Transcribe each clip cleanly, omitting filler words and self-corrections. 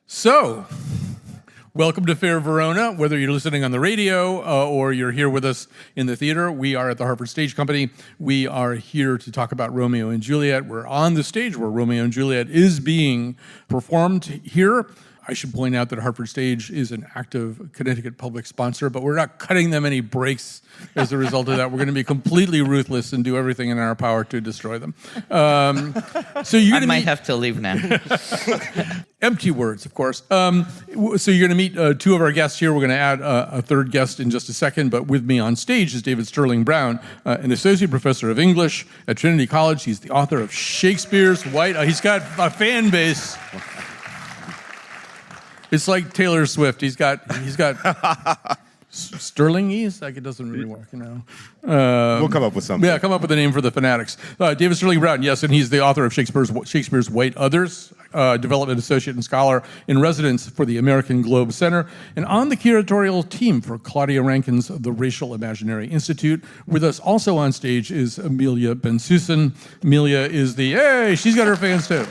So, welcome to Fair Verona. Whether you're listening on the radio or you're here with us in the theater, we are at the Hartford Stage Company. We are here to talk about Romeo and Juliet. We're on the stage where Romeo and Juliet is being performed here. I should point out that Hartford Stage is an active Connecticut public sponsor, but we're not cutting them any breaks as a result of that. We're going to be completely ruthless and do everything in our power to destroy them. So you're I might have to leave now. Empty words, of course. So you're going to meet two of our guests here. We're going to add a third guest in just a second, but with me on stage is David Sterling Brown, an associate professor of English at Trinity College. He's the author of Shakespeare's White... he's got a fan base... It's like Taylor Swift. He's got Sterling-ese? Like it doesn't really work, you know. We'll come up with something. Yeah, come up with a name for the fanatics. David Sterling Brown, yes, and he's the author of Shakespeare's White Others, development associate and scholar in residence for the American Globe Center, and on the curatorial team for Claudia Rankin's The Racial Imaginary Institute. With us also on stage is Melia Bensussen. Melia is she's got her fans too.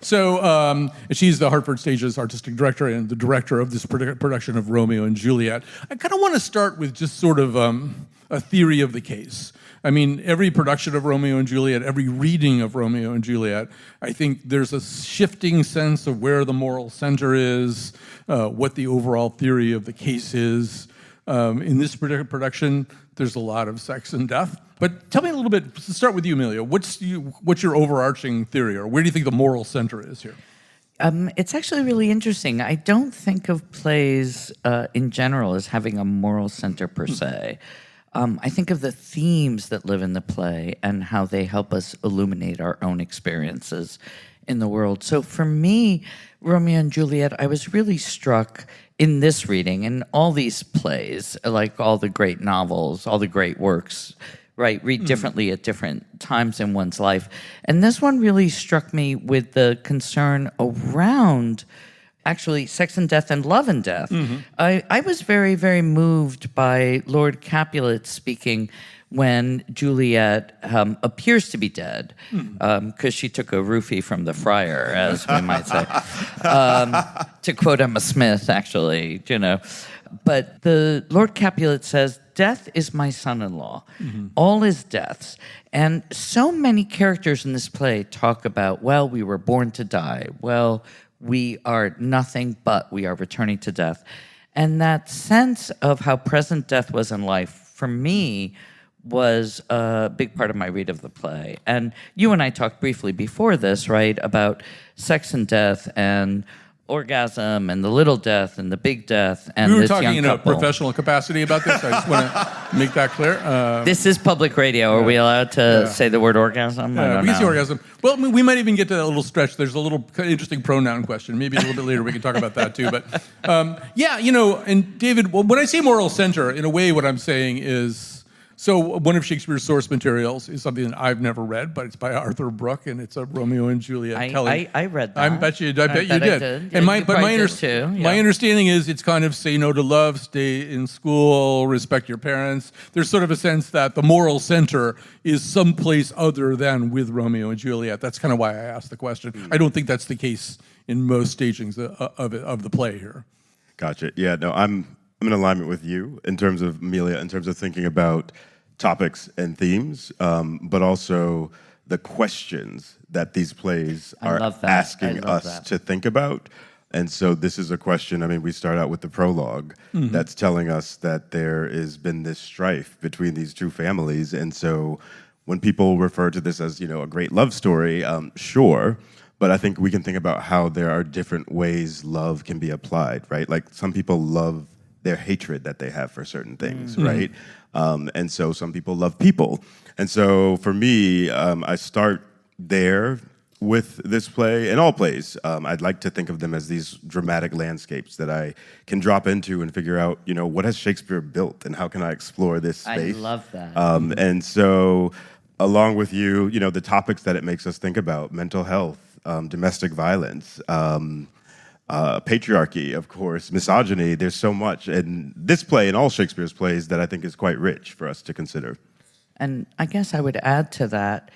So she's the Hartford Stage's artistic director and the director of this production of Romeo and Juliet. I kind of want to start with just sort of a theory of the case. I mean, every production of Romeo and Juliet, every reading of Romeo and Juliet, I think there's a shifting sense of where the moral center is, what the overall theory of the case is. In this particular production, there's a lot of sex and death. But tell me a little bit, to start with you, Amelia, what's your overarching theory, or where do you think the moral center is here? It's actually really interesting. I don't think of plays in general as having a moral center per se. I think of the themes that live in the play and how they help us illuminate our own experiences in the world. So for me, Romeo and Juliet, I was really struck in this reading, and all these plays, like all the great novels, all the great works, right, read differently at different times in one's life. And this one really struck me with the concern around actually sex and death and love and death. I was very, very moved by Lord Capulet speaking when Juliet appears to be dead, because she took a roofie from the friar, as we might say. To quote Emma Smith, actually, you know. But the Lord Capulet says, "Death is my son-in-law. All is death's." And so many characters in this play talk about, well, we were born to die. Well, we are nothing but we are returning to death. And that sense of how present death was in life, for me, was a big part of my read of the play. And you and I talked briefly before this, right, about sex and death and orgasm and the little death and the big death and we were this young talking in couple. a professional capacity about this. I just want to make that clear. This is public radio. Are we allowed to say the word orgasm? I don't we can say know. orgasm. Well, I mean, we might even get to that little stretch. There's a little interesting pronoun question. Maybe a little bit later we can talk about that too. But yeah, you know, and David, when I say moral center, in a way what I'm saying is, so one of Shakespeare's source materials is something that I've never read, but it's by Arthur Brooke, and it's a Romeo and Juliet telling. I read that. I bet you did. Yeah, And my understanding is it's kind of say no to love, stay in school, respect your parents. There's sort of a sense that the moral center is someplace other than with Romeo and Juliet. That's kind of why I asked the question. I don't think that's the case in most stagings of the play here. Gotcha. Yeah, no, I'm in alignment with you in terms of Melia, in terms of thinking about topics and themes, but also the questions that these plays are asking us to think about. And so this is a question, I mean, we start out with the prologue that's telling us that there has been this strife between these two families. And so when people refer to this as, you know, a great love story, sure, but I think we can think about how there are different ways love can be applied, right? Like some people love their hatred that they have for certain things, right? And so some people love people. And so for me, I start there with this play and all plays. I'd like to think of them as these dramatic landscapes that I can drop into and figure out, you know, what has Shakespeare built and how can I explore this space? I love that. And so along with you, you know, the topics that it makes us think about, mental health, domestic violence, patriarchy, of course, misogyny. There's so much in this play and all Shakespeare's plays that I think is quite rich for us to consider. And I guess I would add to that,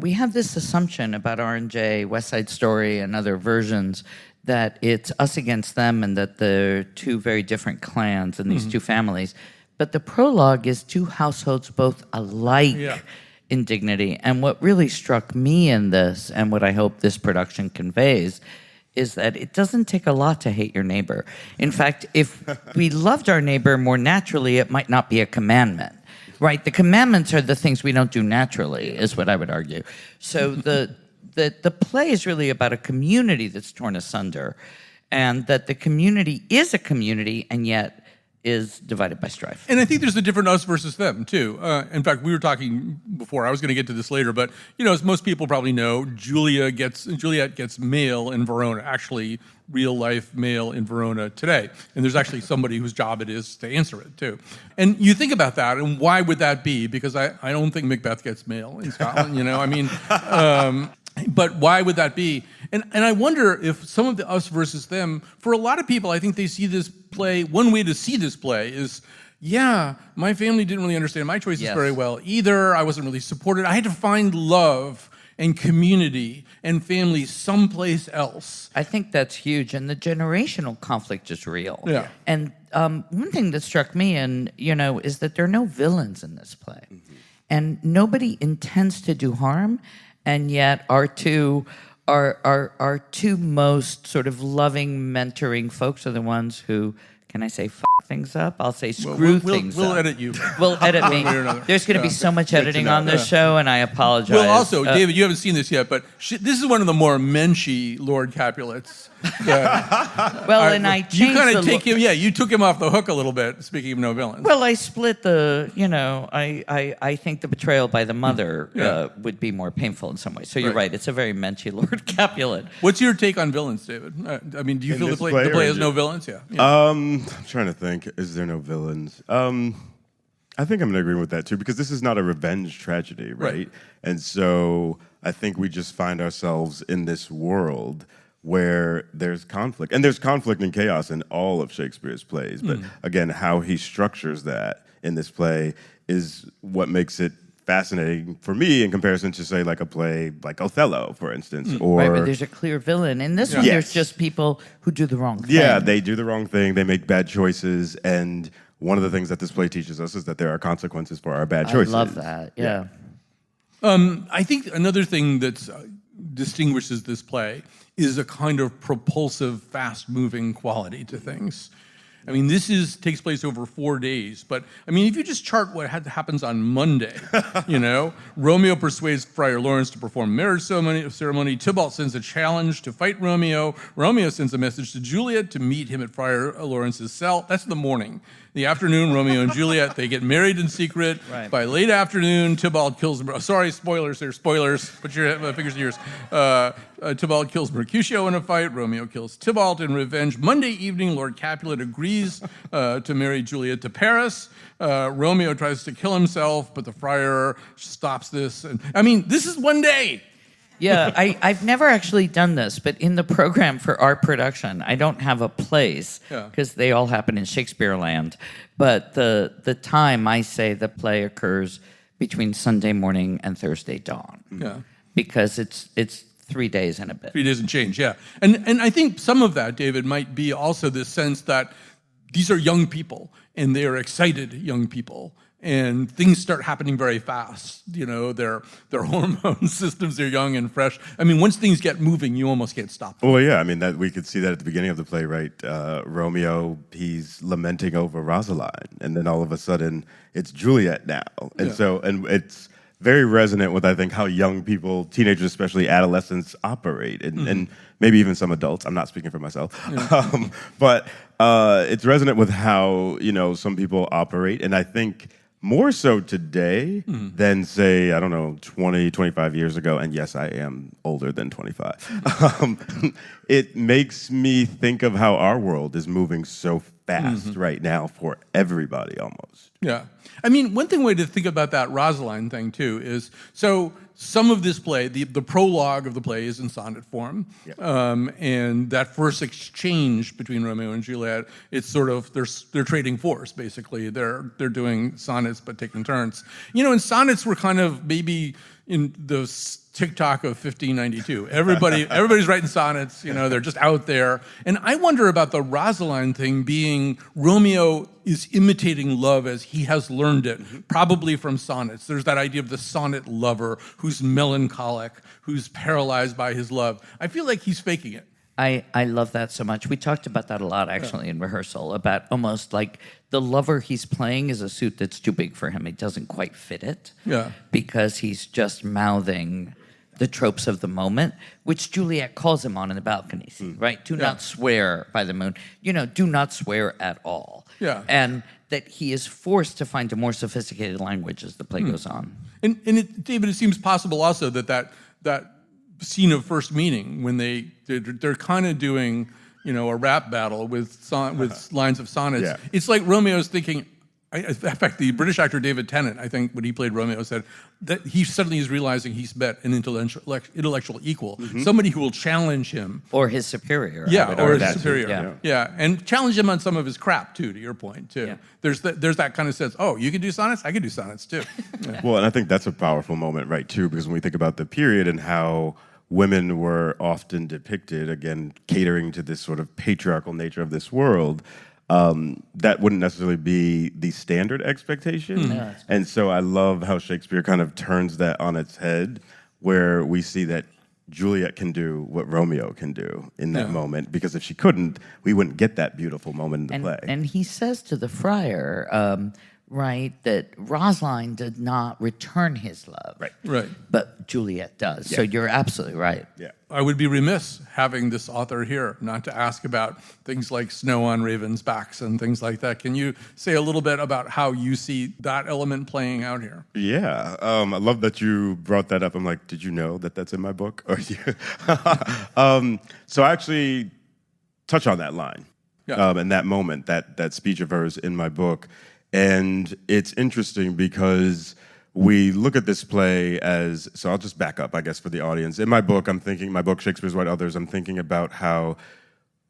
we have this assumption about R&J, West Side Story, and other versions that it's us against them and that they're two very different clans and these two families. But the prologue is two households both alike in dignity. And what really struck me in this, and what I hope this production conveys, is that it doesn't take a lot to hate your neighbor. In fact, if we loved our neighbor more naturally, it might not be a commandment. Right? The commandments are the things we don't do naturally, is what I would argue. So the play is really about a community that's torn asunder, and that the community is a community and yet is divided by strife. And I think there's a different us versus them, too. In fact, we were talking before, I was going to get to this later, but, as most people probably know, Juliet gets mail in Verona, actually real-life mail in Verona today. And there's actually somebody whose job it is to answer it, too. And you think about that, and why would that be? Because I don't think Macbeth gets mail in Scotland, but why would that be? And I wonder if some of the us versus them, for a lot of people, I think they see this play, one way to see this play is, my family didn't really understand my choices very well either. I wasn't really supported. I had to find love and community and family someplace else. I think that's huge, and the generational conflict is real. Yeah. And one thing that struck me, is that there are no villains in this play. And nobody intends to do harm, and yet our two most sort of loving, mentoring folks are the ones who, can I say, things up? I'll say screw things up. We'll edit you. We'll edit me. There's going to be so much editing on this show, and I apologize. Well, also, David, you haven't seen this yet, but this is one of the more Menschy Lord Capulets. And I changed you kind of take him. Yeah, you took him off the hook a little bit. Speaking of no villains. Well, I split the. I think the betrayal by the mother would be more painful in some ways. So you're right. It's a very Menschy Lord Capulet. What's your take on villains, David? Do you feel the play has no villains? Yeah. I'm trying to think. Is there no villains? I think I'm going to agree with that too, because this is not a revenge tragedy, right? And so I think we just find ourselves in this world where there's conflict. And there's conflict and chaos in all of Shakespeare's plays. But again, how he structures that in this play is what makes it fascinating for me in comparison to, say, like a play like Othello, for instance. Or right, but there's a clear villain. In this one, there's just people who do the wrong thing. Yeah, they do the wrong thing. They make bad choices. And one of the things that this play teaches us is that there are consequences for our bad choices. I love that, yeah. I think another thing that distinguishes this play is a kind of propulsive, fast-moving quality to things. I mean, this takes place over 4 days, but I mean, if you just chart what happens on Monday, Romeo persuades Friar Laurence to perform marriage ceremony. Tybalt sends a challenge to fight Romeo. Romeo sends a message to Juliet to meet him at Friar Lawrence's cell. That's the morning. The afternoon, Romeo and Juliet, they get married in secret. Right. By late afternoon, Tybalt kills... Sorry, spoilers here, spoilers. Put your fingers in yours. Tybalt kills Mercutio in a fight. Romeo kills Tybalt in revenge. Monday evening, Lord Capulet agrees to marry Juliet to Paris. Romeo tries to kill himself, but the friar stops this. And I mean, this is one day. Yeah, I've never actually done this, but in the program for our production, I don't have a place because they all happen in Shakespeare land. But the time I say the play occurs between Sunday morning and Thursday dawn. Yeah, because it's 3 days and a bit. 3 days and change. Yeah, and I think some of that, David, might be also this sense that these are young people and they are excited young people. And things start happening very fast. Their hormone systems are young and fresh. I mean, once things get moving, you almost can't stop them. Well, yeah, I mean, that we could see that at the beginning of the play, right? Romeo, he's lamenting over Rosaline, and then all of a sudden, it's Juliet now. And and it's very resonant with, I think, how young people, teenagers, especially adolescents, operate, and maybe even some adults. I'm not speaking for myself. But it's resonant with how, some people operate, and I think more so today than, say, I don't know, 20, 25 years ago. And yes, I am older than 25. It makes me think of how our world is moving so fast right now for everybody almost. Yeah. I mean, one way to think about that Rosaline thing, too, is so some of this play, the prologue of the play is in sonnet form. Yep. And that first exchange between Romeo and Juliet, it's sort of, they're trading force, basically. They're doing sonnets, but taking turns. And sonnets were kind of maybe in the TikTok of 1592. Everybody's writing sonnets, they're just out there. And I wonder about the Rosaline thing being Romeo is imitating love as he has learned it, probably from sonnets. There's that idea of the sonnet lover who's melancholic, who's paralyzed by his love. I feel like he's faking it. I love that so much. We talked about that a lot, actually, in rehearsal, about almost like the lover he's playing is a suit that's too big for him. He doesn't quite fit it. Yeah. Because he's just mouthing the tropes of the moment, which Juliet calls him on in the balcony scene, right? Do not swear by the moon. Do not swear at all. Yeah. And that he is forced to find a more sophisticated language as the play goes on. And David, it seems possible also that scene of first meeting when they're kind of doing a rap battle with lines of sonnets. Yeah. It's like Romeo's thinking. In fact, the British actor David Tennant, I think, when he played Romeo, said that he suddenly is realizing he's met an intellectual equal, somebody who will challenge him. Or his superior. Or his superior. Yeah. Yeah, and challenge him on some of his crap, too, to your point, too. Yeah. There's that kind of sense, you can do sonnets? I can do sonnets, too. Yeah. Well, and I think that's a powerful moment, right, too, because when we think about the period and how women were often depicted, again, catering to this sort of patriarchal nature of this world, that wouldn't necessarily be the standard expectation. And so I love how Shakespeare kind of turns that on its head, where we see that Juliet can do what Romeo can do in that moment, because if she couldn't, we wouldn't get that beautiful moment in the play. And he says to the friar, that Rosaline did not return his love. Right. But Juliet does. So you're absolutely right. Yeah. I would be remiss having this author here not to ask about things like snow on ravens' backs and things like that. Can you say a little bit about how you see that element playing out here? Yeah, I love that you brought that up. I'm like, did you know that that's in my book? So I actually touch on that line and that moment, that speech of hers in my book. And it's interesting because we look at this play as, so I'll just back up, I guess, for the audience. In my book, Shakespeare's White Others, I'm thinking about how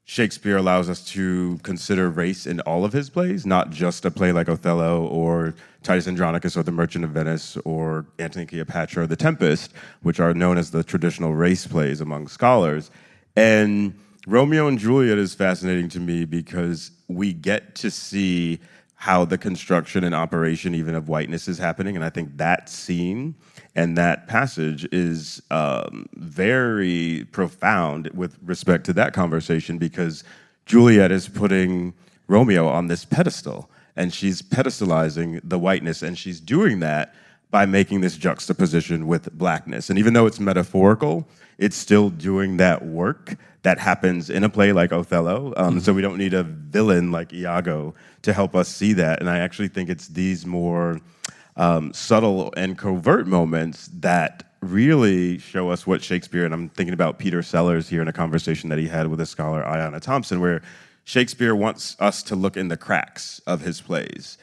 Shakespeare allows us to consider race in all of his plays, not just a play like Othello or Titus Andronicus or The Merchant of Venice or Antony and Cleopatra or The Tempest, which are known as the traditional race plays among scholars. And Romeo and Juliet is fascinating to me because we get to see how the construction and operation even of whiteness is happening. And I think that scene and that passage is very profound with respect to that conversation, because Juliet is putting Romeo on this pedestal and she's pedestalizing the whiteness, and she's doing that by making this juxtaposition with blackness. And even though it's metaphorical, it's still doing that work that happens in a play like Othello. So we don't need a villain like Iago to help us see that. And I actually think it's these more subtle and covert moments that really show us what Shakespeare, and I'm thinking about Peter Sellers here in a conversation that he had with a scholar, Ayanna Thompson, where Shakespeare wants us to look in the cracks of his plays.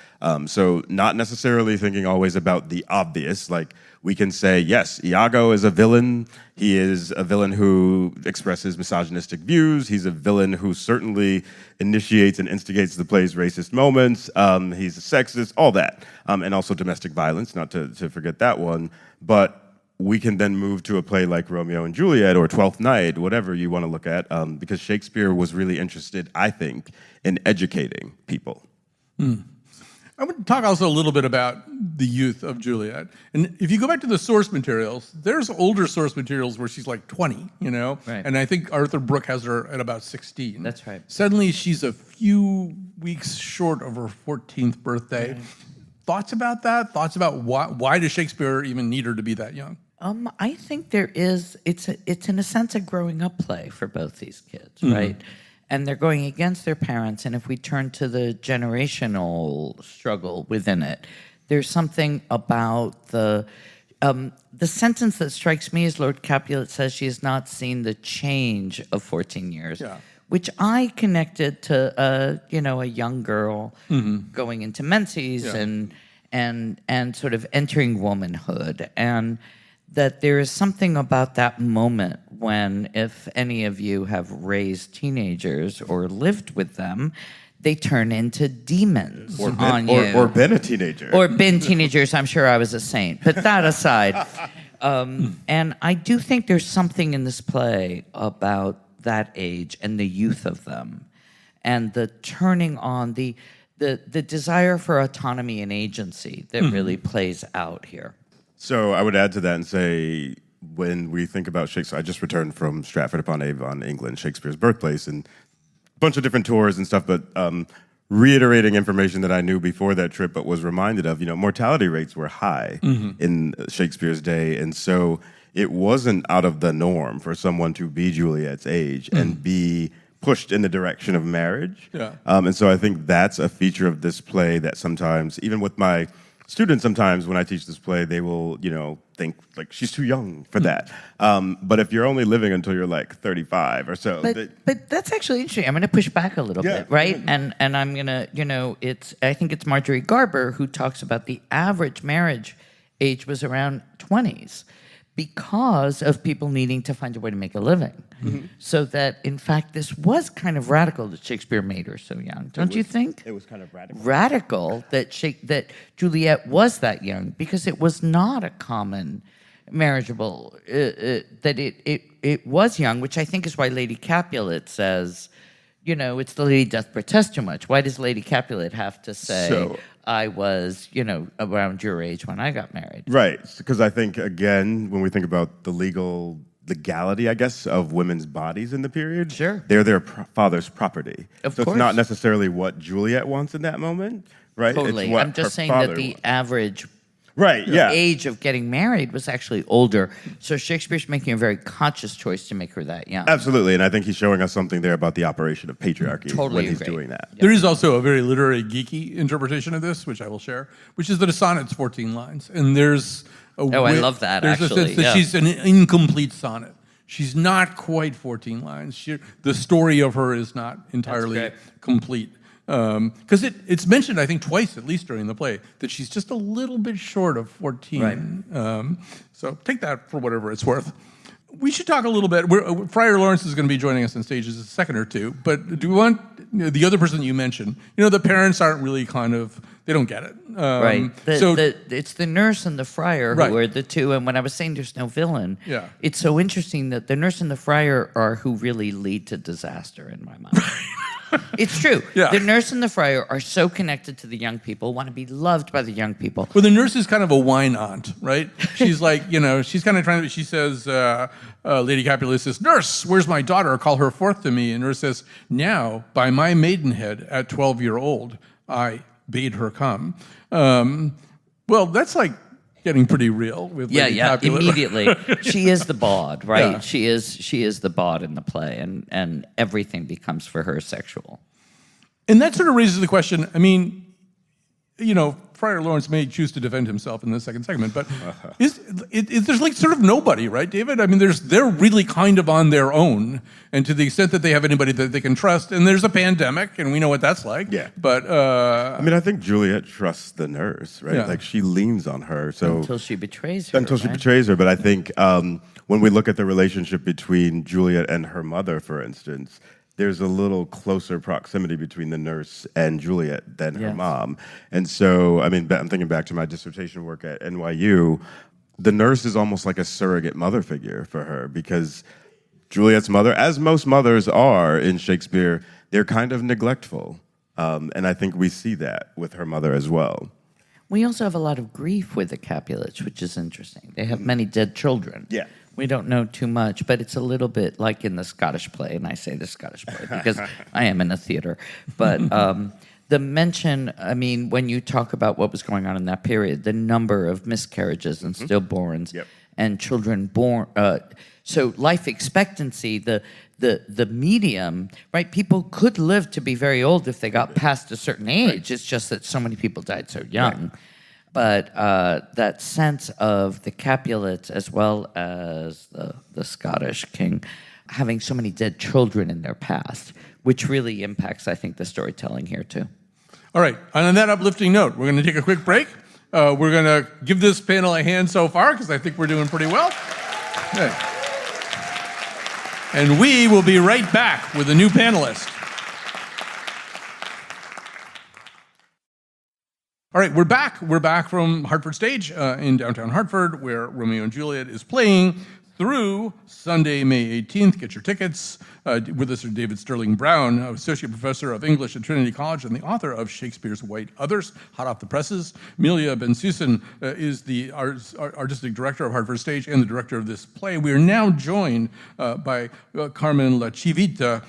So not necessarily thinking always about the obvious, like we can say, yes, Iago is a villain. He is a villain who expresses misogynistic views. He's a villain who certainly initiates and instigates the play's racist moments. He's a sexist, all that. And also domestic violence, not to forget that one. But we can then move to a play like Romeo and Juliet or Twelfth Night, whatever you want to look at, because Shakespeare was really interested, I think, in educating people. I want to talk also a little bit about the youth of Juliet. And if you go back to the source materials, there's older source materials where she's like 20, Right. And I think Arthur Brooke has her at about 16. That's right. Suddenly she's a few weeks short of her 14th birthday. Right. Thoughts about that? Thoughts about why does Shakespeare even need her to be that young? I think there is, it's in a sense a growing up play for both these kids, right? And they're going against their parents. And if we turn to the generational struggle within it, there's something about the sentence that strikes me as Lord Capulet says she has not seen the change of 14 years, which I connected to, a young girl going into Menses and sort of entering womanhood. And that there is something about that moment when, if any of you have raised teenagers or lived with them, they turn into demons on you. Or been a teenager. Or been teenagers. I'm sure I was a saint. But that aside, And I do think there's something in this play about that age and the youth of them, and the turning on, the desire for autonomy and agency that really plays out here. So I would add to that and say, when we think about Shakespeare, I just returned from Stratford-upon-Avon, England, Shakespeare's birthplace, and a bunch of different tours and stuff, but reiterating information that I knew before that trip, but was reminded of, mortality rates were high in Shakespeare's day, and so it wasn't out of the norm for someone to be Juliet's age and be pushed in the direction of marriage. Yeah. And so I think that's a feature of this play that sometimes, even with my students, sometimes when I teach this play, they will, think like she's too young for that. But if you're only living until you're like 35 or so, but that's actually interesting. I'm going to push back a little bit, right? And I'm going to, I think it's Marjorie Garber who talks about the average marriage age was around 20s because of people needing to find a way to make a living. So that, in fact, this was kind of radical that Shakespeare made her so young. Don't you think? it was kind of radical. Radical that Juliet was that young, because it was not a common marriageable, that it was young, which I think is why Lady Capulet says, it's the lady doth protest too much. Why does Lady Capulet have to say, I was, around your age when I got married? Right, because I think, again, when we think about the legality, I guess, of women's bodies in the period, Sure. they're their father's property. Of so course. It's not necessarily what Juliet wants in that moment, right? Totally. It's what I'm just her saying father that the wants. average Right, yeah. age of getting married was actually older. So Shakespeare's making a very conscious choice to make her that young. Absolutely, and I think he's showing us something there about the operation of patriarchy Totally when he's agree. doing that. There is also a very literary, geeky interpretation of this, which I will share, which is that a sonnet's 14 lines. And there's a I love that, there's actually, a sense that yeah. she's an incomplete sonnet. She's not quite 14 lines. The story of her is not entirely great. complete. Because it's mentioned, I think, twice at least during the play, that she's just a little bit short of 14. Right. So take that for whatever it's worth. We should talk a little bit. Friar Laurence is going to be joining us on stage in a second or two, but do we want the other person you mentioned? The parents aren't really they don't get it. Right. It's the nurse and the friar who are the two. And when I was saying there's no villain, it's so interesting that the nurse and the friar are who really lead to disaster in my mind. It's true. Yeah. The nurse and the friar are so connected to the young people, want to be loved by the young people. Well, the nurse is kind of a wine aunt, right? She's like, she's kind of trying to, she says, Lady Capulet says, "Nurse, where's my daughter? Call her forth to me." And nurse says, "Now, by my maidenhead at 12-year-old, I bade her come." Well, that's like getting pretty real with Lady Capulet. Immediately. She is the bawd, right? Yeah. She is the bawd in the play, and everything becomes for her sexual. And that sort of raises the question, Friar Laurence may choose to defend himself in the second segment, but there's like sort of nobody, right, David? They're really kind of on their own, and to the extent that they have anybody that they can trust, and there's a pandemic, and we know what that's like. Yeah. But I think Juliet trusts the nurse, right? Yeah. Like she leans on her. So Until she betrays her. She betrays her. But I think when we look at the relationship between Juliet and her mother, for instance, there's a little closer proximity between the nurse and Juliet than her mom. And so, I'm thinking back to my dissertation work at NYU, the nurse is almost like a surrogate mother figure for her, because Juliet's mother, as most mothers are in Shakespeare, they're kind of neglectful. And I think we see that with her mother as well. We also have a lot of grief with the Capulets, which is interesting. They have many dead children. Yeah. We don't know too much, but it's a little bit like in the Scottish play, and I say the Scottish play because I am in a theater. But the mention, when you talk about what was going on in that period, the number of miscarriages and stillborns and children born, so life expectancy, the medium, right? People could live to be very old if they got past a certain age. It's just that so many people died so young. Right. But that sense of the Capulets as well as the Scottish king having so many dead children in their past, which really impacts, I think, the storytelling here too. all right, and on that uplifting note, we're going to take a quick break. We're going to give this panel a hand so far because I think we're doing pretty well. Okay. And we will be right back with a new panelist. All right, we're back. We're back from Hartford Stage in downtown Hartford, where Romeo and Juliet is playing through Sunday, May 18th. Get your tickets. With us are David Sterling Brown, Associate Professor of English at Trinity College and the author of Shakespeare's White Others, hot off the presses. Melia Bensussen is the Artistic Director of Hartford Stage and the director of this play. We are now joined by Carman Lacivita,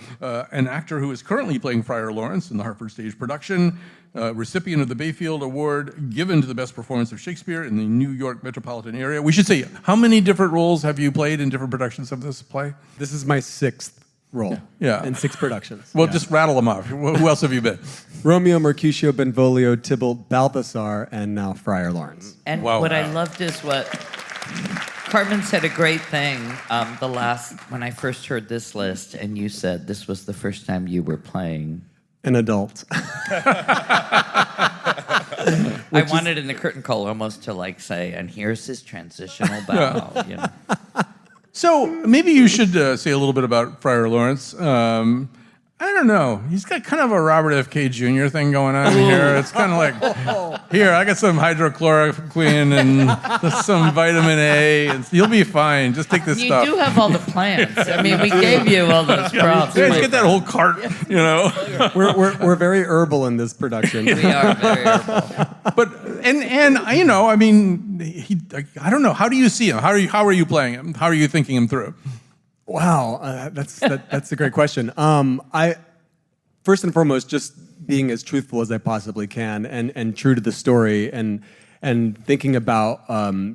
an actor who is currently playing Friar Laurence in the Hartford Stage production. Recipient of the Bayfield Award given to the best performance of Shakespeare in the New York Metropolitan Area. We should say, how many different roles have you played in different productions of this play? This is my 6th role in 6 productions. Well, just rattle them off. Who else have you been? Romeo, Mercutio, Benvolio, Tybalt, Balthasar, and now Friar Laurence. And Wow. what I loved is what Carmen said a great thing when I first heard this list, and you said this was the first time you were playing An adult. I wanted in the curtain call almost to like say, and here's his transitional bow. You know. So maybe you should say a little bit about Friar Laurence. I don't know. He's got kind of a Robert F. K. Jr. thing going on here. It's kind of like, here, I got some hydrochloroquine and some vitamin A, and you'll be fine. Just take this You stuff. do have all the plants. I mean, we gave you all those props. Yeah, just get that whole cart, you know. We're very herbal in this production. We are very herbal. But and you know, I mean, I don't know. How do you see him? How are you playing him? How are you thinking him through? Wow, that's a great question. I first and foremost just being as truthful as I possibly can and true to the story and thinking about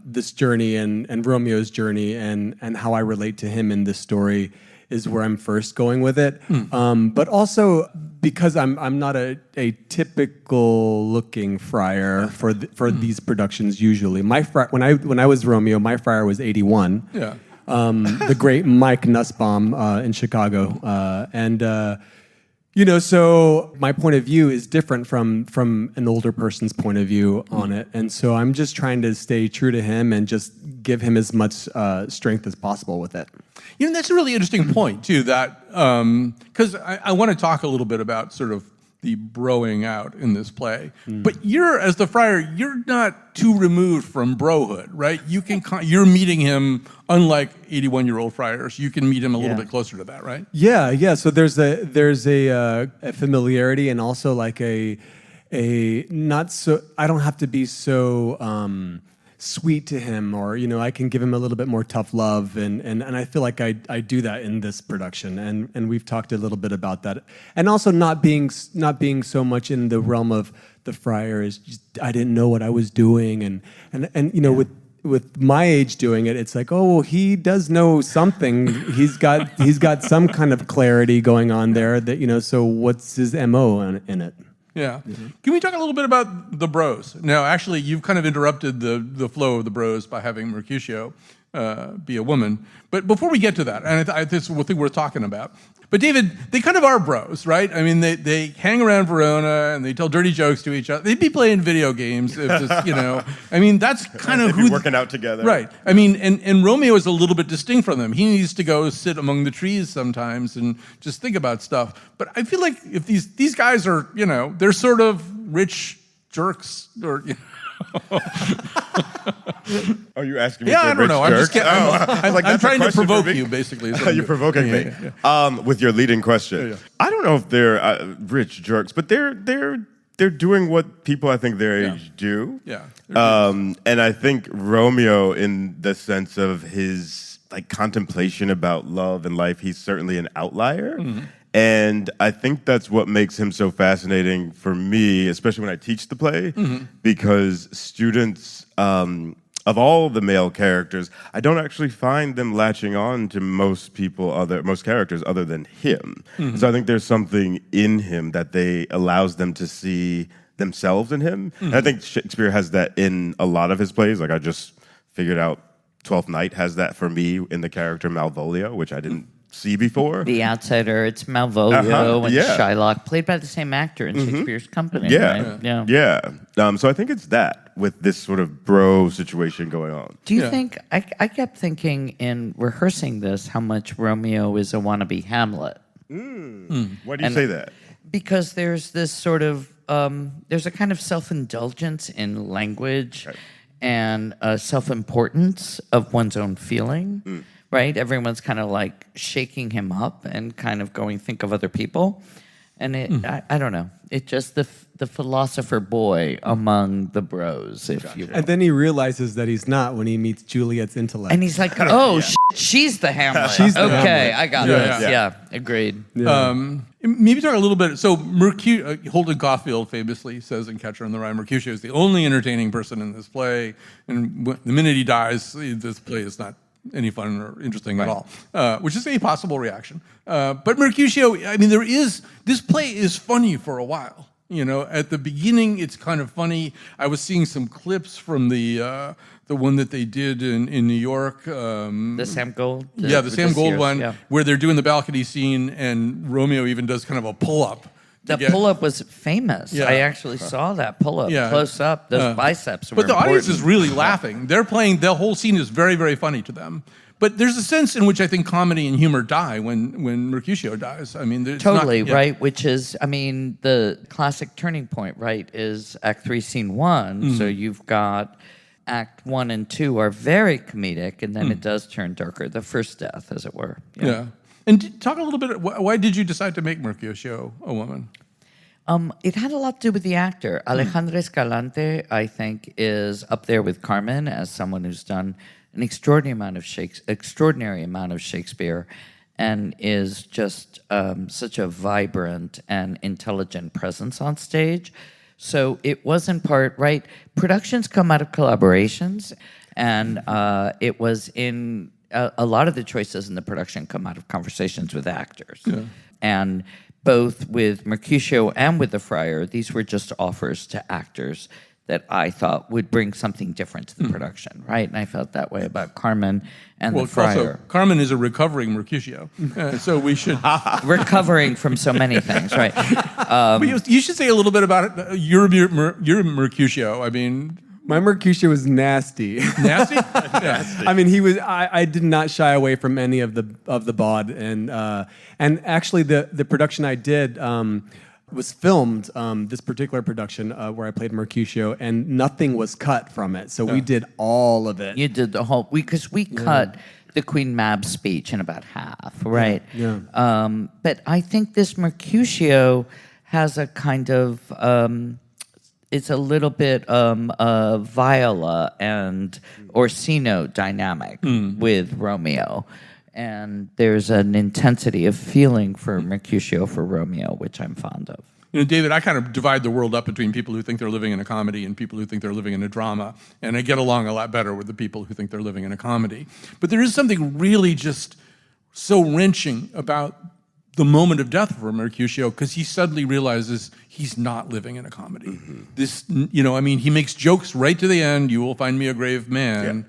this journey and Romeo's journey and how I relate to him in this story is where I'm first going with it. But also because I'm not a typical looking friar for these productions usually. When I was Romeo, my friar was 81. Yeah. The great Mike Nussbaum in Chicago. So my point of view is different from an older person's point of view on it. And so I'm just trying to stay true to him and just give him as much strength as possible with it. You know, that's a really interesting point, too, that, because I want to talk a little bit about sort of the broing out in this play. But as the friar, you're not too removed from brohood, right? You're meeting him, unlike 81-year-old friars, you can meet him a little bit closer to that, right? Yeah. So there's a familiarity and also like a not so, I don't have to be so sweet to him, or I can give him a little bit more tough love, and I feel like I do that in this production, and we've talked a little bit about that, and also not being so much in the realm of the friar is just, I didn't know what I was doing, and with my age doing it, it's like, oh, well, he does know something. He's got some kind of clarity going on there that so what's his MO in it? Yeah. Can we talk a little bit about the bros? Now, actually, you've kind of interrupted the flow of the bros by having Mercutio be a woman. But before we get to that, and this is the thing we're talking about, but David, they kind of are bros, right? I mean, they hang around Verona and they tell dirty jokes to each other. They'd be playing video games, I mean, that's kind of They'd be working out together. Right. I mean, and Romeo is a little bit distinct from them. He needs to go sit among the trees sometimes and just think about stuff. But I feel like if these guys are, they're sort of rich jerks or, Are you asking me? Yeah, for I don't know. I'm just jerks? I'm trying to question for provoke me? you, basically. You're provoking me with your leading question. Yeah. I don't know if they're rich jerks, but they're doing what people I think their age do. Yeah. And I think Romeo, in the sense of his contemplation about love and life, he's certainly an outlier. Mm-hmm. And I think that's what makes him so fascinating for me, especially when I teach the play, because students, of all the male characters, I don't actually find them latching on to most characters other than him. Mm-hmm. So I think there's something in him that allows them to see themselves in him. Mm-hmm. And I think Shakespeare has that in a lot of his plays. Like I just figured out Twelfth Night has that for me in the character Malvolio, which I didn't see before. The outsider, it's Malvolio and Shylock, played by the same actor in Shakespeare's company. Yeah. Right? Yeah. So I think it's that with this sort of bro situation going on. Do you think, I kept thinking in rehearsing this, how much Romeo is a wannabe Hamlet. Why do you say that? Because there's this sort of there's a kind of self-indulgence in language and self-importance of one's own feeling, right? Everyone's kind of like shaking him up and kind of going, think of other people. And I don't know. It's just the philosopher boy among the bros, if you will. And then he realizes that he's not when he meets Juliet's intellect. And he's like, oh, she's the Hamlet. She's the okay, Hamlet. I got this. Yeah, agreed. Maybe talk a little bit. So Holden Caulfield famously says in Catcher in the Rye, Mercutio is the only entertaining person in this play. And the minute he dies, this play is not any fun or interesting at all, which is a possible reaction. But Mercutio, I mean, this play is funny for a while. You know, at the beginning, it's kind of funny. I was seeing some clips from the one that they did in New York. The Sam Gold? The Sam Gold one, yeah. where they're doing the balcony scene, and Romeo even does kind of a pull-up. The pull-up was famous. Yeah. I actually saw that pull-up close up. Those biceps were But the audience important. is really laughing. They're playing, the whole scene is very, very funny to them. But there's a sense in which I think comedy and humor die when Mercutio dies. I mean, it's Totally, not, right? Which is, I mean, the classic turning point, right, is Act 3, Scene 1. So you've got Act 1 and 2 are very comedic, and then it does turn darker. The first death, as it were. Yeah. And talk a little bit, why did you decide to make Mercutio a woman? It had a lot to do with the actor. Alejandra Escalante, I think, is up there with Carmen as someone who's done an extraordinary amount of Shakespeare and is just such a vibrant and intelligent presence on stage. So it was in part, right, productions come out of collaborations, and it was in a lot of the choices in the production come out of conversations with actors. Yeah. And both with Mercutio and with the Friar, these were just offers to actors that I thought would bring something different to the production, right? And I felt that way about Carmen and the Friar. Also, Carmen is a recovering Mercutio, so we should... Recovering from so many things, right? But you should say a little bit about it. Your Mercutio, I mean... My Mercutio was nasty. Nasty? Yeah. I mean, he was. I did not shy away from any of the bod, and actually the production I did was filmed. This particular production where I played Mercutio, and nothing was cut from it. So we did all of it. You did the whole because we cut the Queen Mab's speech in about half, right? Yeah. But I think this Mercutio has a kind of. It's a little bit Viola and Orsino dynamic with Romeo. And there's an intensity of feeling for Mercutio for Romeo, which I'm fond of. You know, David, I kind of divide the world up between people who think they're living in a comedy and people who think they're living in a drama. And I get along a lot better with the people who think they're living in a comedy. But there is something really just so wrenching about the moment of death for Mercutio, because he suddenly realizes he's not living in a comedy. This, you know, I mean, he makes jokes right to the end. You will find me a grave man.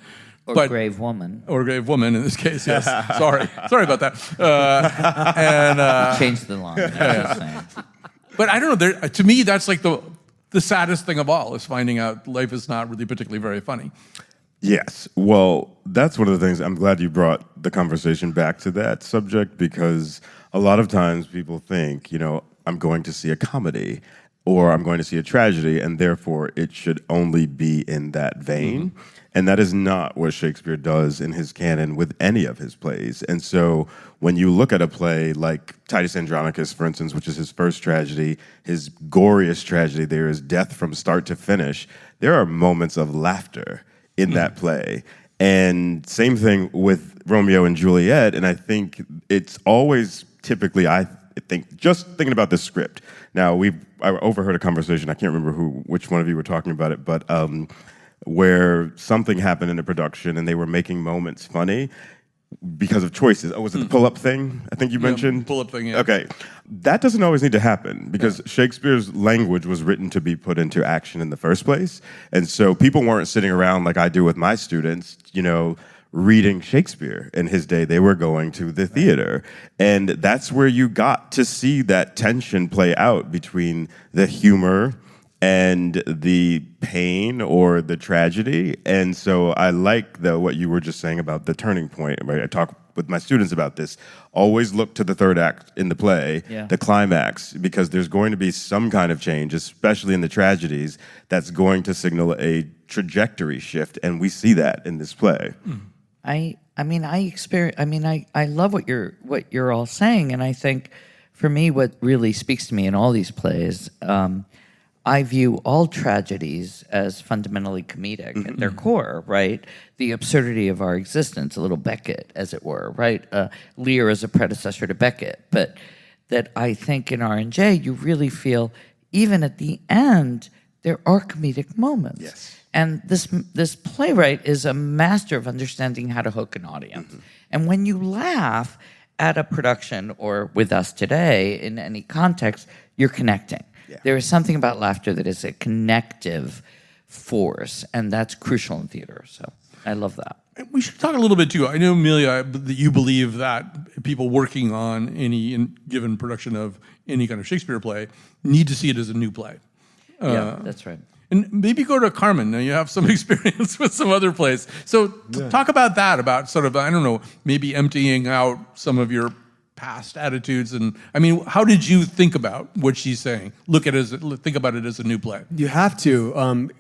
Or grave woman. Or grave woman in this case, yes. Sorry about that. Change the line. But I don't know, to me, that's like the saddest thing of all, is finding out life is not really particularly very funny. Yes. Well, that's one of the things. I'm glad you brought the conversation back to that subject, because a lot of times people think, you know, I'm going to see a comedy or I'm going to see a tragedy, and therefore it should only be in that vein. And that is not what Shakespeare does in his canon with any of his plays. And so when you look at a play like Titus Andronicus, for instance, which is his first tragedy, his goriest tragedy, there is death from start to finish. There are moments of laughter in that play. And same thing with Romeo and Juliet. And I think it's always typically, I think, just thinking about the script. Now, I overheard a conversation, I can't remember which one of you were talking about it, but where something happened in the production and they were making moments funny because of choices. Oh, was it the pull-up thing I think you mentioned? Pull-up thing, yeah. Okay. That doesn't always need to happen, because Shakespeare's language was written to be put into action in the first place. And so people weren't sitting around like I do with my students, you know, reading Shakespeare in his day. They were going to the theater. And that's where you got to see that tension play out between the humor and the pain or the tragedy. And so I like what you were just saying about the turning point, right? I talk with my students about this. Always look to the third act in the play, the climax, because there's going to be some kind of change, especially in the tragedies, that's going to signal a trajectory shift, and we see that in this play. I love what you're all saying, and I think for me, what really speaks to me in all these plays, I view all tragedies as fundamentally comedic at their core, right? The absurdity of our existence, a little Beckett, as it were, right? Lear is a predecessor to Beckett, but that I think in R&J, you really feel, even at the end, there are comedic moments. Yes. And this playwright is a master of understanding how to hook an audience. And when you laugh at a production or with us today in any context, you're connecting. Yeah. There is something about laughter that is a connective force, and that's crucial in theater. So I love that. We should talk a little bit too. I know, Melia, that you believe that people working on any given production of any kind of Shakespeare play need to see it as a new play. Yeah, that's right. And maybe go to Carman. Now you have some experience with some other plays. So talk about that, about sort of, I don't know, maybe emptying out some of your past attitudes. And I mean, how did you think about what she's saying? Think about it as a new play. You have to.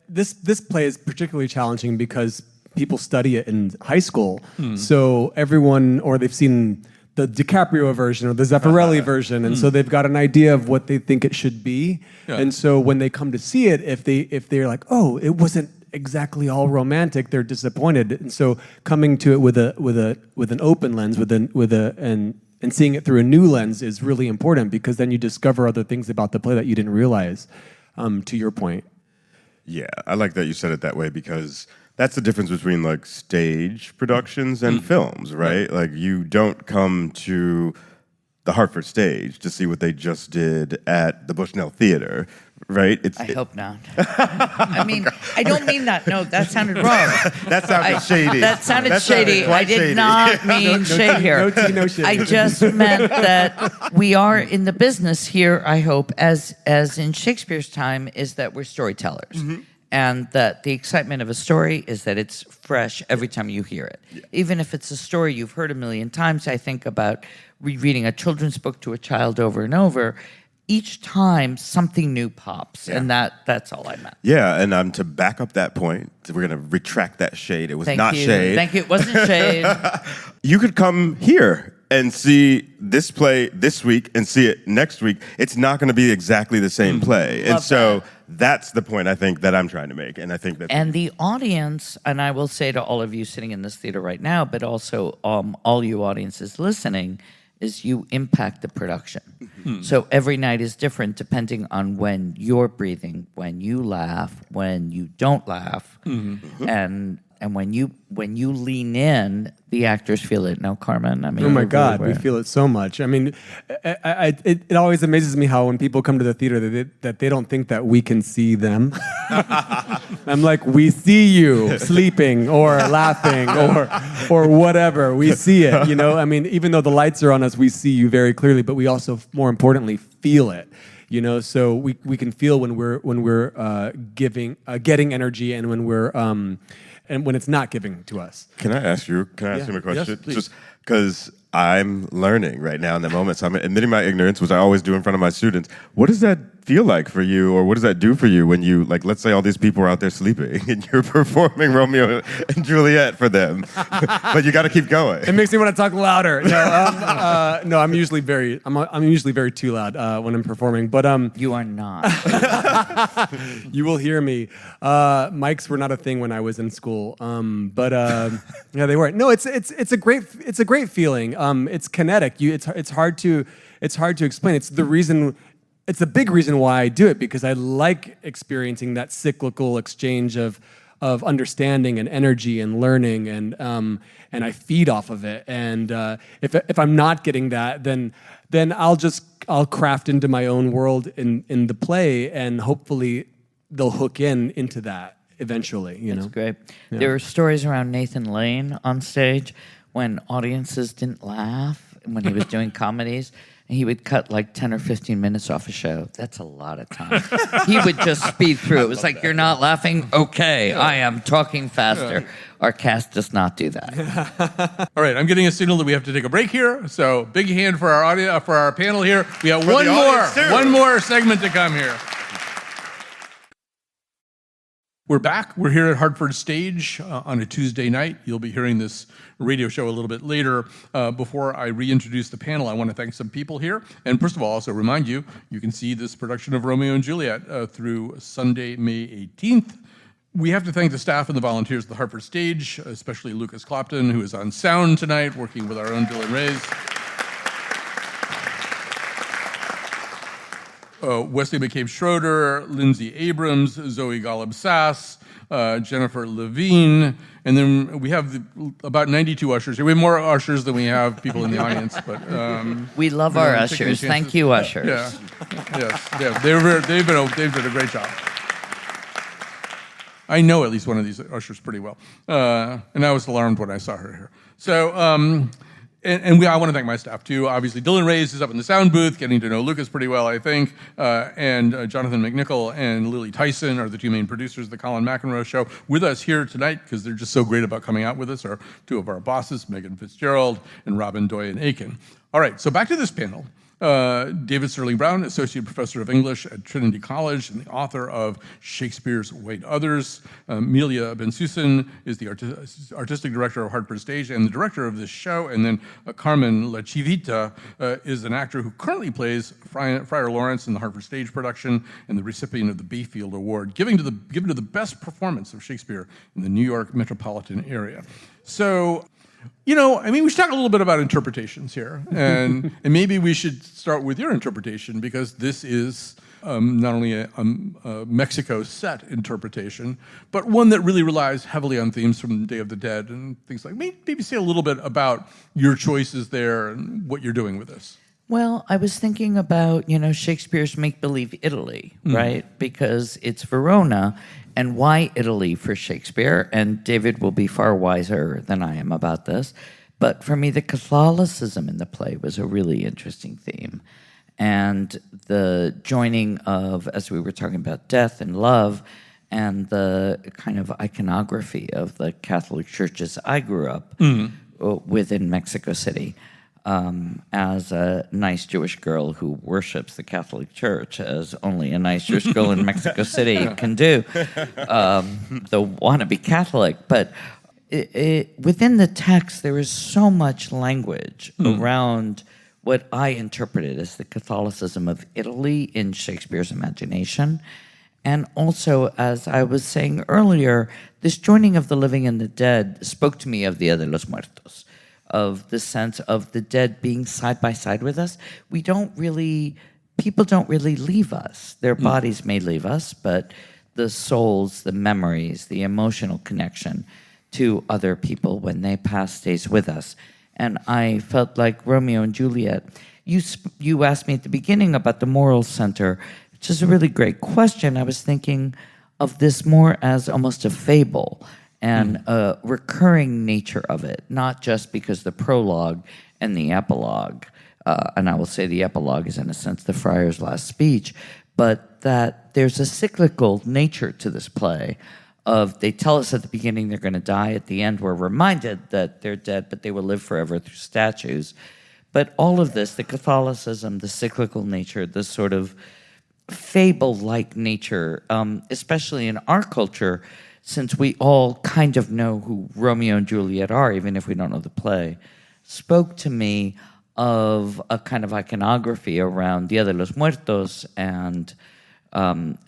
This play is particularly challenging because people study it in high school. So everyone, or they've seen the DiCaprio version or the Zeffirelli version, and so they've got an idea of what they think it should be. Yeah. And so when they come to see it, if they're like, oh, it wasn't exactly all romantic, they're disappointed. And so coming to it with an open lens, and seeing it through a new lens is really important, because then you discover other things about the play that you didn't realize. To your point. Yeah, I like that you said it that way, because that's the difference between like stage productions and films, right? Like, you don't come to the Hartford Stage to see what they just did at the Bushnell Theater, right? I hope not. I mean, I don't mean that. No, that sounded wrong. That sounded shady. That sounded shady. I did not mean shade here. No shade. I just meant that we are in the business here, I hope, as in Shakespeare's time, is that we're storytellers. And that the excitement of a story is that it's fresh every time you hear it. Yeah. Even if it's a story you've heard a million times, I think about rereading a children's book to a child over and over. Each time, something new pops, and that's all I meant. Yeah, and to back up that point, we're going to retract that shade. It was not shade. Thank you. It wasn't shade. You could come here and see this play this week and see it next week. It's not going to be exactly the same play. And so that's the point, I think, that I'm trying to make. And I think that... And the audience, and I will say to all of you sitting in this theater right now, but also all you audiences listening, is you impact the production. So every night is different depending on when you're breathing, when you laugh, when you don't laugh, and when you lean in, the actors feel it. No, Carman? I mean, oh my God, we feel it so much. I mean, it always amazes me how when people come to the theater that they don't think that we can see them. I'm like, we see you sleeping or laughing or whatever. We see it, you know? I mean, even though the lights are on us, we see you very clearly, but we also, more importantly, feel it. You know, so we can feel when we're getting energy, and when we're and when it's not giving to us. Can I ask him a question? Yes, please. Just because I'm learning right now in the moment, so I'm admitting my ignorance, which I always do in front of my students. What does that feel like for you, or what does that do for you when you, like, let's say all these people are out there sleeping and you're performing Romeo and Juliet for them, but you got to keep going? It makes me want to talk louder. No, I'm usually very too loud when I'm performing. But you are not. You will hear me. Mics were not a thing when I was in school, but yeah, they weren't. No, it's a great feeling. It's kinetic. It's hard to explain. It's the big reason why I do it, because I like experiencing that cyclical exchange of understanding and energy and learning, and I feed off of it. And if I'm not getting that, then I'll craft into my own world in the play, and hopefully they'll hook into that eventually. That's great. Yeah. There are stories around Nathan Lane on stage when audiences didn't laugh when he was doing comedies. he would cut like 10 or 15 minutes off a show. That's a lot of time. He would just speed through. It was like, you're not laughing? Okay, I am talking faster. Our cast does not do that. All right, I'm getting a signal that we have to take a break here. So big hand for our audio, for our panel here. We got one more segment to come here. We're back. We're here at Hartford Stage on a Tuesday night. You'll be hearing this radio show a little bit later. Before I reintroduce the panel, I want to thank some people here. And first of all, also remind you, you can see this production of Romeo and Juliet through Sunday, May 18th. We have to thank the staff and the volunteers at the Hartford Stage, especially Lucas Clopton, who is on sound tonight, working with our own Dylan Reyes. Wesley McCabe-Schroeder, Lindsay Abrams, Zoe Golub-Sass, Jennifer Levine, and then we have about 92 ushers here. We have more ushers than we have people in the audience, but we love our ushers. Thank you, ushers. Yeah, yes, yeah. They've done a great job. I know at least one of these ushers pretty well, and I was alarmed when I saw her here. So. I want to thank my staff too. Obviously, Dylan Reyes is up in the sound booth, getting to know Lucas pretty well, I think. And Jonathan McNicol and Lily Tyson are the two main producers of the Colin McEnroe show. With us here tonight, because they're just so great about coming out with us, are two of our bosses, Megan Fitzgerald and Robyn Doyon-Aitken. All right, so back to this panel. David Sterling Brown, Associate Professor of English at Trinity College and the author of Shakespeare's White Others. Melia Bensussen is the Artistic Director of Hartford Stage and the director of this show. And then Carman Lacivita is an actor who currently plays Friar Laurence in the Hartford Stage production and the recipient of the Bayfield Award, given to the best performance of Shakespeare in the New York Metropolitan Area. So, we should talk a little bit about interpretations here, and maybe we should start with your interpretation, because this is not only a Mexico set interpretation, but one that really relies heavily on themes from Day of the Dead and things like. Maybe say a little bit about your choices there and what you're doing with this. Well, I was thinking about, Shakespeare's make-believe Italy, right? Because it's Verona, and why Italy for Shakespeare? And David will be far wiser than I am about this. But for me, the Catholicism in the play was a really interesting theme. And the joining of, as we were talking about, death and love, and the kind of iconography of the Catholic churches I grew up within Mexico City. As a nice Jewish girl who worships the Catholic Church, as only a nice Jewish girl in Mexico City can do, the wannabe Catholic. But within the text, there is so much language around what I interpreted as the Catholicism of Italy in Shakespeare's imagination. And also, as I was saying earlier, this joining of the living and the dead spoke to me of Dia de los Muertos, of the sense of the dead being side by side with us. People don't really leave us. Their bodies may leave us, but the souls, the memories, the emotional connection to other people when they pass stays with us. And I felt like Romeo and Juliet. You asked me at the beginning about the moral center, which is a really great question. I was thinking of this more as almost a fable and a recurring nature of it, not just because the prologue and the epilogue, and I will say the epilogue is in a sense the friar's last speech, but that there's a cyclical nature to this play of they tell us at the beginning they're going to die, at the end we're reminded that they're dead, but they will live forever through statues. But all of this, the Catholicism, the cyclical nature, the sort of fable-like nature, especially in our culture, since we all kind of know who Romeo and Juliet are, even if we don't know the play, spoke to me of a kind of iconography around Dia de los Muertos and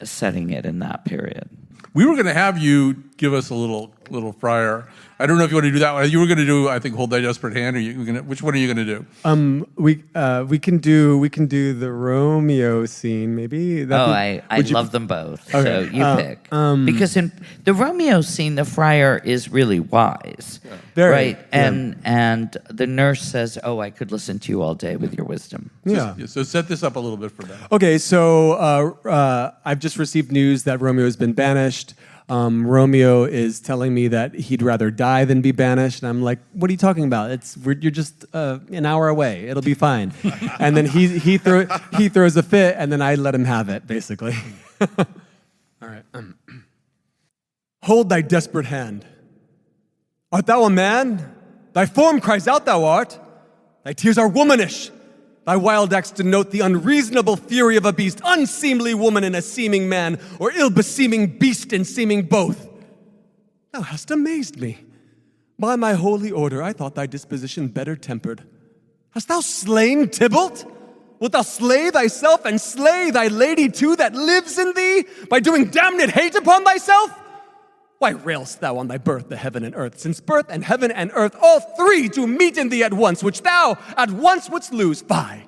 setting it in that period. We were going to have you give us a little friar. I don't know if you want to do that one. You were going to do, I think, Hold Thy Desperate Hand. Which one are you going to do? We can do the Romeo scene, maybe. I love them both. Okay. So you pick. Because in the Romeo scene, the friar is really wise, right? And the nurse says, "Oh, I could listen to you all day with your wisdom." So set this up a little bit for them. Okay, so I've just received news that Romeo has been banished. Romeo is telling me that he'd rather die than be banished. And I'm like, what are you talking about? You're just an hour away. It'll be fine. And then he throws a fit, and then I let him have it, basically. All right. Hold thy desperate hand. Art thou a man? Thy form cries out thou art. Thy tears are womanish. Thy wild acts denote the unreasonable fury of a beast, unseemly woman in a seeming man, or ill-beseeming beast in seeming both. Thou hast amazed me. By my holy order, I thought thy disposition better tempered. Hast thou slain Tybalt? Wilt thou slay thyself and slay thy lady too that lives in thee, by doing damned hate upon thyself? Why railst thou on thy birth, the heaven and earth, since birth and heaven and earth, all three do meet in thee at once, which thou at once wouldst lose? Fie,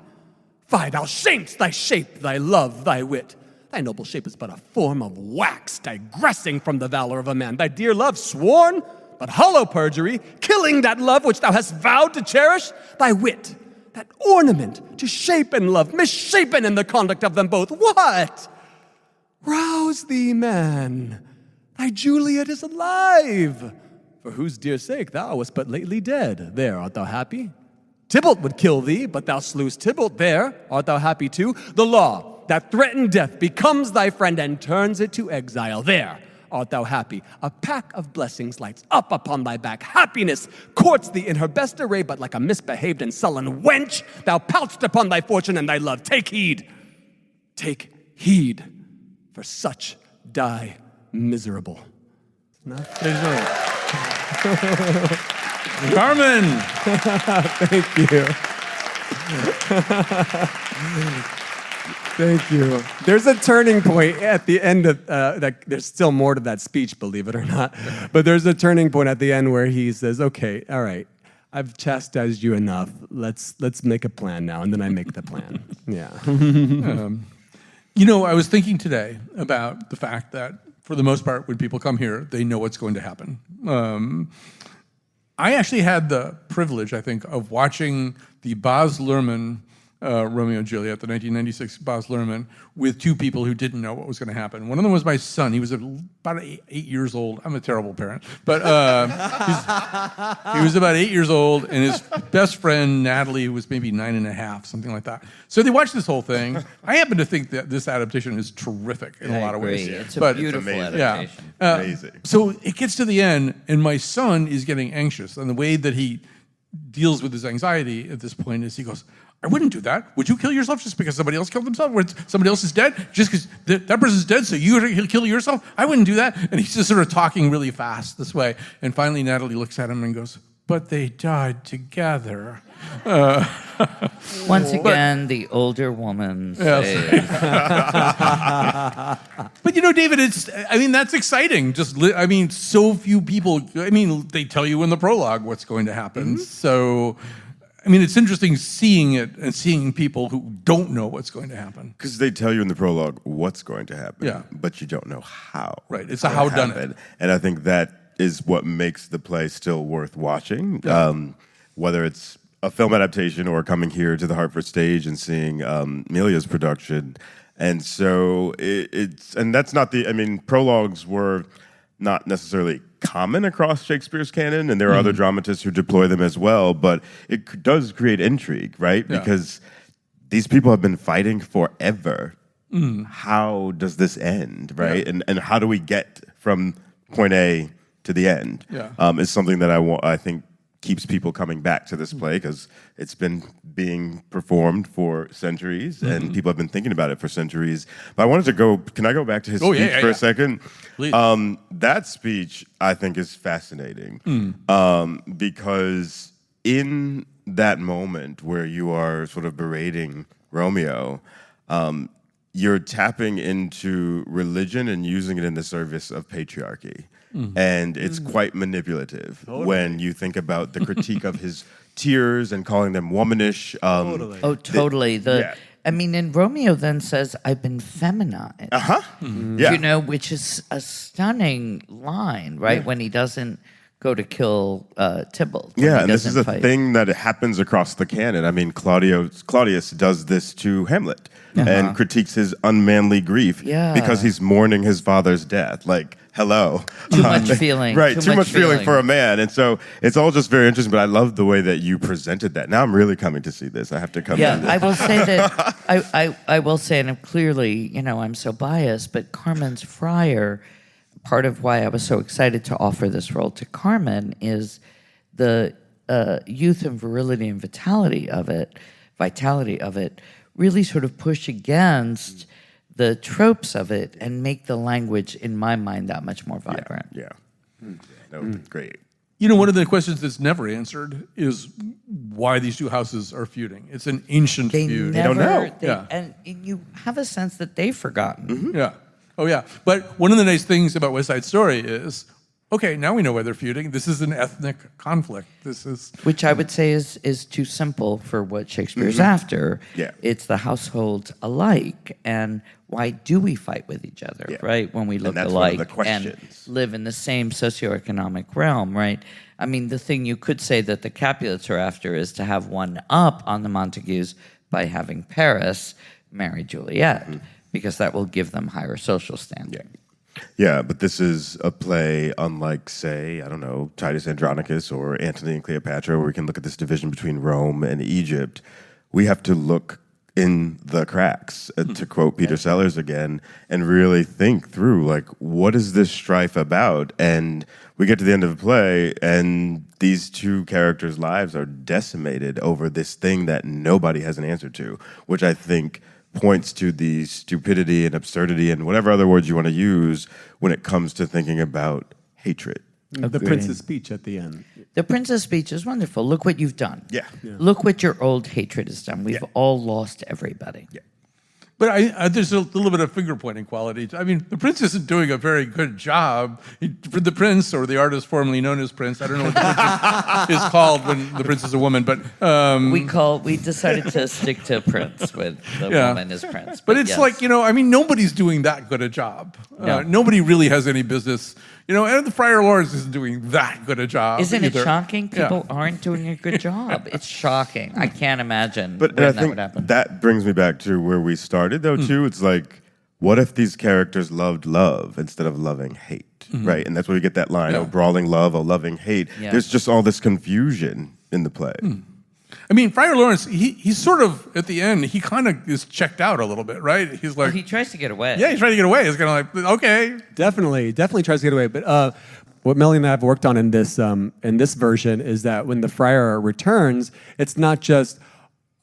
thou shamest thy shape, thy love, thy wit. Thy noble shape is but a form of wax, digressing from the valor of a man. Thy dear love sworn, but hollow perjury, killing that love which thou hast vowed to cherish. Thy wit, that ornament to shape and love, misshapen in the conduct of them both. What? Rouse thee, man. Thy Juliet is alive, for whose dear sake thou wast but lately dead. There, art thou happy? Tybalt would kill thee, but thou slewest Tybalt. There, art thou happy too? The law that threatened death becomes thy friend and turns it to exile. There, art thou happy? A pack of blessings lights up upon thy back. Happiness courts thee in her best array, but like a misbehaved and sullen wench, thou pounced upon thy fortune and thy love. Take heed, for such die miserable. Carman! Thank you. Thank you. There's a turning point at the end of there's still more to that speech, believe it or not. But there's a turning point at the end where he says, "Okay, all right, I've chastised you enough. Let's make a plan now." And then I make the plan. Yeah. I was thinking today about the fact that, for the most part, when people come here, they know what's going to happen. I actually had the privilege, I think, of watching the Baz Luhrmann Romeo and Juliet, the 1996 Baz Luhrmann, with two people who didn't know what was going to happen. One of them was my son. He was about 8 years old. I'm a terrible parent. But he was about 8 years old, and his best friend, Natalie, was maybe 9.5, something like that. So they watched this whole thing. I happen to think that this adaptation is terrific in a lot of ways. It's a beautiful adaptation. Amazing. So it gets to the end, and my son is getting anxious. And the way that he deals with his anxiety at this point is he goes, "I wouldn't do that. Would you kill yourself just because somebody else killed themselves? Or somebody else is dead? Just because that person's dead, so you'll kill yourself? I wouldn't do that." And he's just sort of talking really fast this way. And finally, Natalie looks at him and goes, "But they died together." Once again, the older woman says, But David, that's exciting. So few people, they tell you in the prologue what's going to happen. Mm-hmm. So, it's interesting seeing it and seeing people who don't know what's going to happen. Because they tell you in the prologue what's going to happen, yeah, but you don't know how. Right, it's a how done it. And I think that is what makes the play still worth watching. Yeah. Whether it's a film adaptation or coming here to the Hartford Stage and seeing Melia's production. And so that's not prologues were not necessarily common across Shakespeare's canon, and there are other dramatists who deploy them as well, but it does create intrigue, right? Yeah. Because these people have been fighting forever. Mm. How does this end, right? Yeah. And how do we get from point A to the end? Yeah. Is something that I think keeps people coming back to this play, because it's been being performed for centuries, and people have been thinking about it for centuries. But I wanted to can I go back to his speech for a second? Please. That speech, I think, is fascinating, because in that moment where you are sort of berating Romeo, you're tapping into religion and using it in the service of patriarchy. And it's quite manipulative when you think about the critique of his tears and calling them womanish. Totally. And Romeo then says, "I've been feminized." Yeah. Which is a stunning line, right? Yeah. When he doesn't go to kill Tybalt. Yeah, and this is a thing that happens across the canon. I mean, Claudius does this to Hamlet and critiques his unmanly grief because he's mourning his father's death. Like, hello. Too much feeling. Right, too much feeling for a man. And so it's all just very interesting, but I love the way that you presented that. Now I'm really coming to see this. I have to come Yeah, to this. I will say that, I will say, and I'm clearly, I'm so biased, but Carman's Friar, part of why I was so excited to offer this role to Carman is the youth and virility and vitality of it really sort of push against the tropes of it and make the language, in my mind, that much more vibrant. Yeah. That would be great. One of the questions that's never answered is why these two houses are feuding. It's an ancient feud. They don't know. And you have a sense that they've forgotten. Yeah. Oh, yeah. But one of the nice things about West Side Story is, okay, now we know why they're feuding. This is an ethnic conflict. Which I would say is too simple for what Shakespeare's after. Yeah. It's the households alike. And why do we fight with each other, right? When we look that's alike one of the questions. and live in the same socioeconomic realm, right? I mean, the thing you could say that the Capulets are after is to have one up on the Montagues by having Paris marry Juliet, because that will give them higher social standing. Yeah, but this is a play unlike, say, I don't know, Titus Andronicus or Antony and Cleopatra, where we can look at this division between Rome and Egypt. We have to look in the cracks, to quote Peter Sellers again, and really think through, like, what is this strife about? And we get to the end of the play, and these two characters' lives are decimated over this thing that nobody has an answer to, which I think points to the stupidity and absurdity and whatever other words you want to use when it comes to thinking about hatred. The prince's speech at the end. The prince's speech is wonderful. Look what you've done. Yeah. Look what your old hatred has done. We've all lost everybody. Yeah. But there's a little bit of finger-pointing quality. I mean, the prince isn't doing a very good job. For the prince, or the artist formerly known as Prince, I don't know what the prince is called when the prince is a woman, but... We decided to stick to Prince with the woman as Prince. But it's like, nobody's doing that good a job. No. Nobody really has any business. And the Friar Laurence isn't doing that good a job. Isn't it either. shocking? People aren't doing a good job. It's shocking. I can't imagine But when I that think would happen. that brings me back to where we started, though, too. It's like, what if these characters loved love instead of loving hate, right? And that's where we get that line, oh, brawling love, oh, loving hate. Yeah. There's just all this confusion in the play. I mean, Friar Laurence, he's sort of, at the end, he kind of is checked out a little bit, right? He's like... he tries to get away. Yeah, he's trying to get away. He's kind of like, okay. Definitely tries to get away. But what Melia and I have worked on in this version is that when the friar returns, it's not just,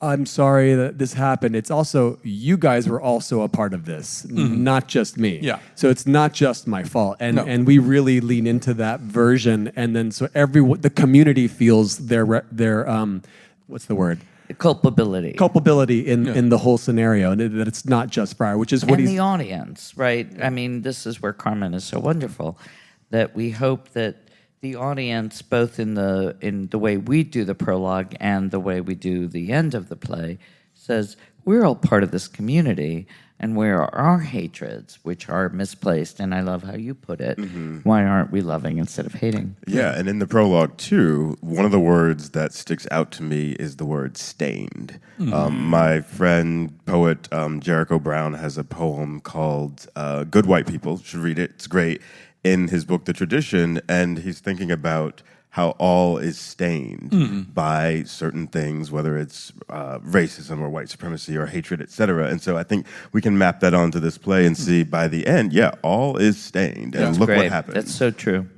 I'm sorry that this happened. It's also, you guys were also a part of this, not just me. Yeah. So it's not just my fault. And we really lean into that version. And then so the community feels their what's the word? Culpability In the whole scenario, and that it's not just Friar, which is what and the audience, right? I mean, this is where Carman is so wonderful, that we hope that the audience, both in the way we do the prologue and the way we do the end of the play, says we're all part of this community, and where are our hatreds, which are misplaced, and I love how you put it, why aren't we loving instead of hating? Yeah, and in the prologue, too, one of the words that sticks out to me is the word stained. My friend, poet Jericho Brown, has a poem called Good White People. You should read it. It's great. In his book, The Tradition, and he's thinking about how all is stained by certain things, whether it's racism or white supremacy or hatred, etc. And so I think we can map that onto this play and see by the end, all is stained. And look what happens. That's so true.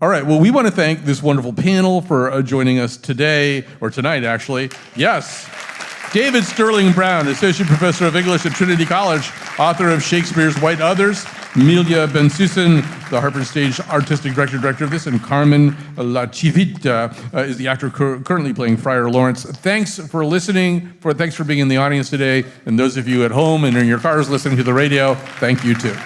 All right, well, we want to thank this wonderful panel for joining us today, or tonight, actually. Yes, David Sterling Brown, Associate Professor of English at Trinity College, author of Shakespeare's White Others. Melia Bensussen, the Hartford Stage artistic director of this, and Carman Lacivita is the actor currently playing Friar Laurence. Thanks for listening. Thanks for being in the audience today. And those of you at home and in your cars listening to the radio, thank you too.